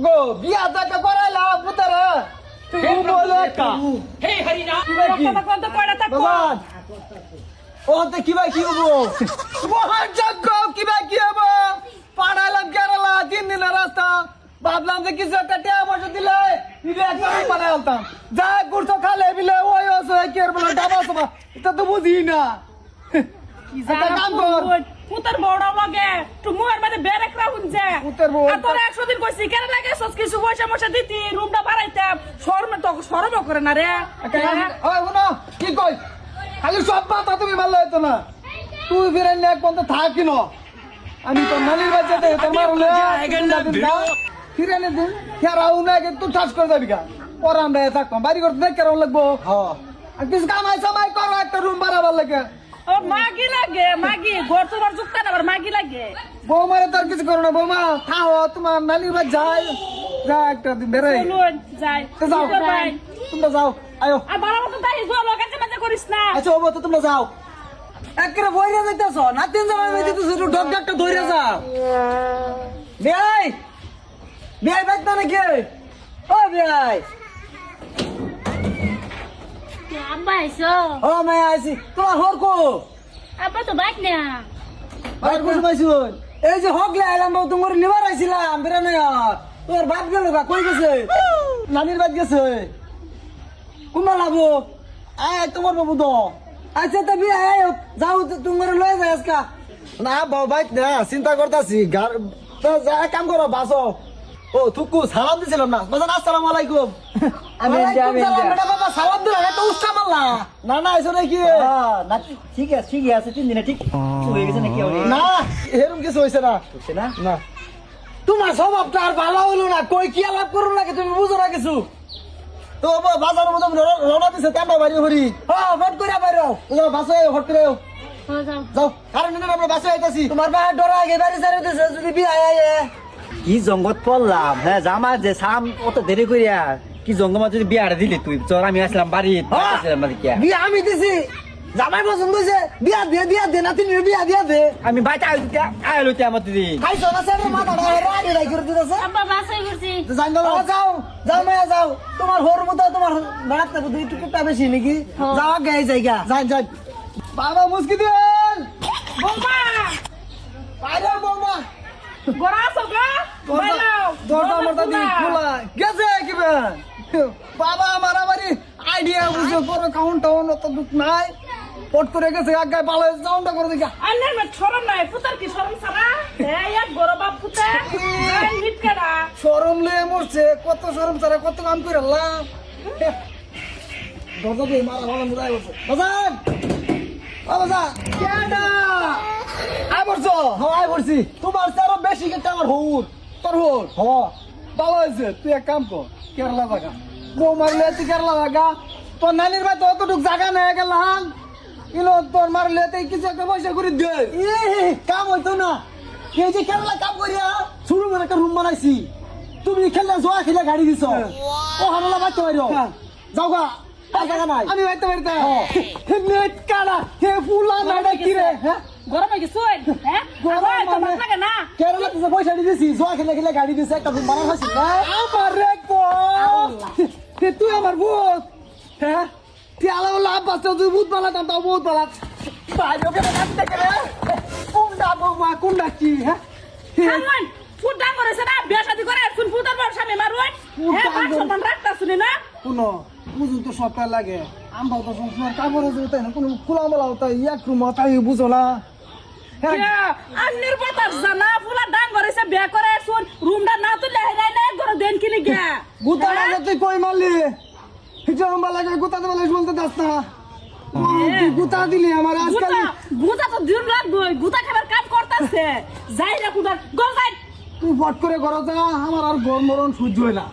গো বিয়া দাকা করাইলা পুতারে তুই বলে কা হে হরিনা কথা কথা কয়টা থাকো বাজান ওতে কি ভাই কি হবো মহান যজ্ঞ কি ভাই কি হবো পাড়াইলাম কেরালা 3 দিনের রাস্তা ভাবলাম যে কিছু একটা টিয়া বসে দিলে ইবে একটা পাড়াই আলতাম যা গুড়তো খালে বিলে ওই ওসে কি আর বলে ডাবা সবা এটা তো বুঝি না কি একটা কাম কর পুতার বড় লাগে তুমার মানে বেরেক রাউনছে পুতার বড় আর তোর 100 দিন কইছি কেন লাগে সস কিছু পয়সা মশা দিতি রুমটা বাড়াইতাম শরম করে না রে ওই শুনো কি কই খালি সব কথা তুমি ভালো হইতো না তুই ফিরে নে কোন থাকি ন আমি তো নালির বাচ্চাতে তোর মারলে ফিরে নে দিন কেরাও না যে তুই ঠাস করে যাবি গা পরে আমরা থাকতাম বাড়ি করতে দেখ কেরাও লাগবো হ্যাঁ আর কিছু কামাই সামাই করো একটা রুম বাড়াবার লাগে ও মাগি লাগে মাগি ঘর তোমার জুক্কা না মাগি লাগে বৌমারে তোর কিছু করো না বৌমা থাও তোমার নালির বাচ্চা যায় যা একটা দিন বেরোয় চলুন যাই তো যাও তোমরা যাও আয়ো আর ভালো মতো তাই জো লোকাতে মাঝে করিস না আচ্ছা ওবো তো তোমরা যাও একরে বইরে যাইতাছ না তিন জামাই যাইতাছ একটু ডগ ডাকটা ধইরা যাও বেয়াই বেয়াই বাইতা নাকি ও বেয়াই আব্বা আইসো ও মে আইছি তোমার হর কো আব্বা তো বাইক না আর কোন পাইছুন এই যে হকলে আইলাম বাবু তোমার নিবার আইছিলাম বেরানে তোর বাপ গেল গা কই গেছে নানির বাপ গেছে কুমা লাবো আয় তোমার বাবু তো আচ্ছা তো বিয়ে আয় যাও তোমার লয়ে যায় আজকা না বাবা বাইক না চিন্তা করতাছি যা কাম করো বাসো ও থুকু সালাম দিছিলাম না বাজান আসসালামু আলাইকুম আমি বেটা বাবা সালাম দিলা এটা উস্কা মারলা না না এসো নাকি না ঠিক আছে 3 দিনে ঠিক হয়ে গেছে নাকি না এরকম কিছু হইছে না হচ্ছে না না তোমার স্বভাবটা আর ভালো হলো না কই কি আলাপ করো নাকি তুমি বুঝো না কিছু তো বাজারের মতো রওনা দিছে তেমন বাড়ি হরি হ্যাঁ ফট করে বাইরো যাও বাসে ফট করে যাও কারণ আমরা বাসে আইতাছি তোমার ভাই ডরা আগে বাড়ি ছাড়ে দিছে যদি বিয়ে আয় কি জঙ্গত পড়লাম হ্যাঁ জামা যে সাম অত দেরি করিয়া কি জঙ্গমা যদি বিয়াটা দিলি তুই চল আমি আসলাম বাড়ি বিয়ে আমি দিছি জামাই পছন্দ হইছে বিয়া দে নাতি বিয়া দে আমি বাইতে আইলো আমার দিদি খাইছো না স্যার মাথাটা রাগে রাগ করে দিতেছে আব্বা বাসায় করছি যাও যাও মায়া যাও তোমার হোর মতো তোমার বেড়াতে বুদ্ধি একটু টুকটা বেশি নাকি যাও আগে এই জায়গা যাই বাবা মুস্কি দেন বৌমা আরে বাবা গোরা সগা দরজা আমার দাদি খোলা গেছে কিবে বাবা আমার আমারই আইডিয়া বুঝে পরে কাউন্ট টাউন অত দুঃখ নাই পট করে গেছে আগায় পালে সাউন্ডটা করে দেখা আন্নের মে শরম নাই পুতার কি শরম সারা এক গরো বাপ পুতা হিট কাটা শরম লে মরছে কত শরম ছাড়া কত কাম করে আল্লাহ দরজা দিয়ে মারা ভালো মুদাই বসে বাজান বাজান কেডা আই বলছো হ্যাঁ আই বলছি তোমার আরো বেশি কেটে আমার হউর তোর হউর হ্যাঁ ভালো হয়েছে তুই এক কাম কর কেরালা জায়গা বউ মারলে তুই কেরালা জায়গা তোর নানির ভাই তো অতটুক জায়গা নেই গেলাম ইলো তোর মারলে তুই কিছু একটা পয়সা করে দে কাম হইতো না এই যে কেরালা কাম করিয়া শুরু করে একটা রুম বানাইছি তুমি খেললে জোয়া খেলে গাড়ি দিছ ও হামলা বাচ্চা বাইরো যাও গা আমি বাইতে বাড়িতে নেট কাটা হে ফুলা নাড়া কি রে হ্যাঁ গরম হয়ে গেছে হ্যাঁ গরম তো ভালো লাগে না কেরালা তুই পয়সা দিয়েছি জোয়া খেলে খেলে গাড়ি দিছে একটা রুম বানাই হইছে না আমার রে তুই আমার ভূত হ্যাঁ তুই আলাদা লাভ পাচ্ছ তুই ভূত বানাতাম তাও ভূত বানাত বাইরে ওকে বানাতে দেখে রে কোনটা বৌমা কোনটা কি হ্যাঁ সালমান ফুট দাম করেছে না বিয়ে শাদী করে শুন ফুটার বড় স্বামী মারুন হ্যাঁ বাপ সম্মান রাখতা শুনি না কোনো বুঝুন তো সপ্তাহ লাগে আমরাও তো সংসার কাপড়ে যেতে না কোনো খোলামেলা হতো এক রুম তাই বুঝো না আন্নের বাতার জানা ফুলা দাম করেছে বিয়ে করে শুন রুমটা না তুলে হেরাই না ঘরে দেন কিলি গিয়া গুতা লাগে তুই কই মারলি হিজম্বা লাগে গুতা দেবে বলতে দাস না তুই গুতা দিলি আমার আজকাল গুতা তো দিন রাত গুতা খাবার কাম করতেছে যাই না কুদার গল যাই তুই ফট করে ঘর যা আমার আর গরম মরণ সহ্য হয় না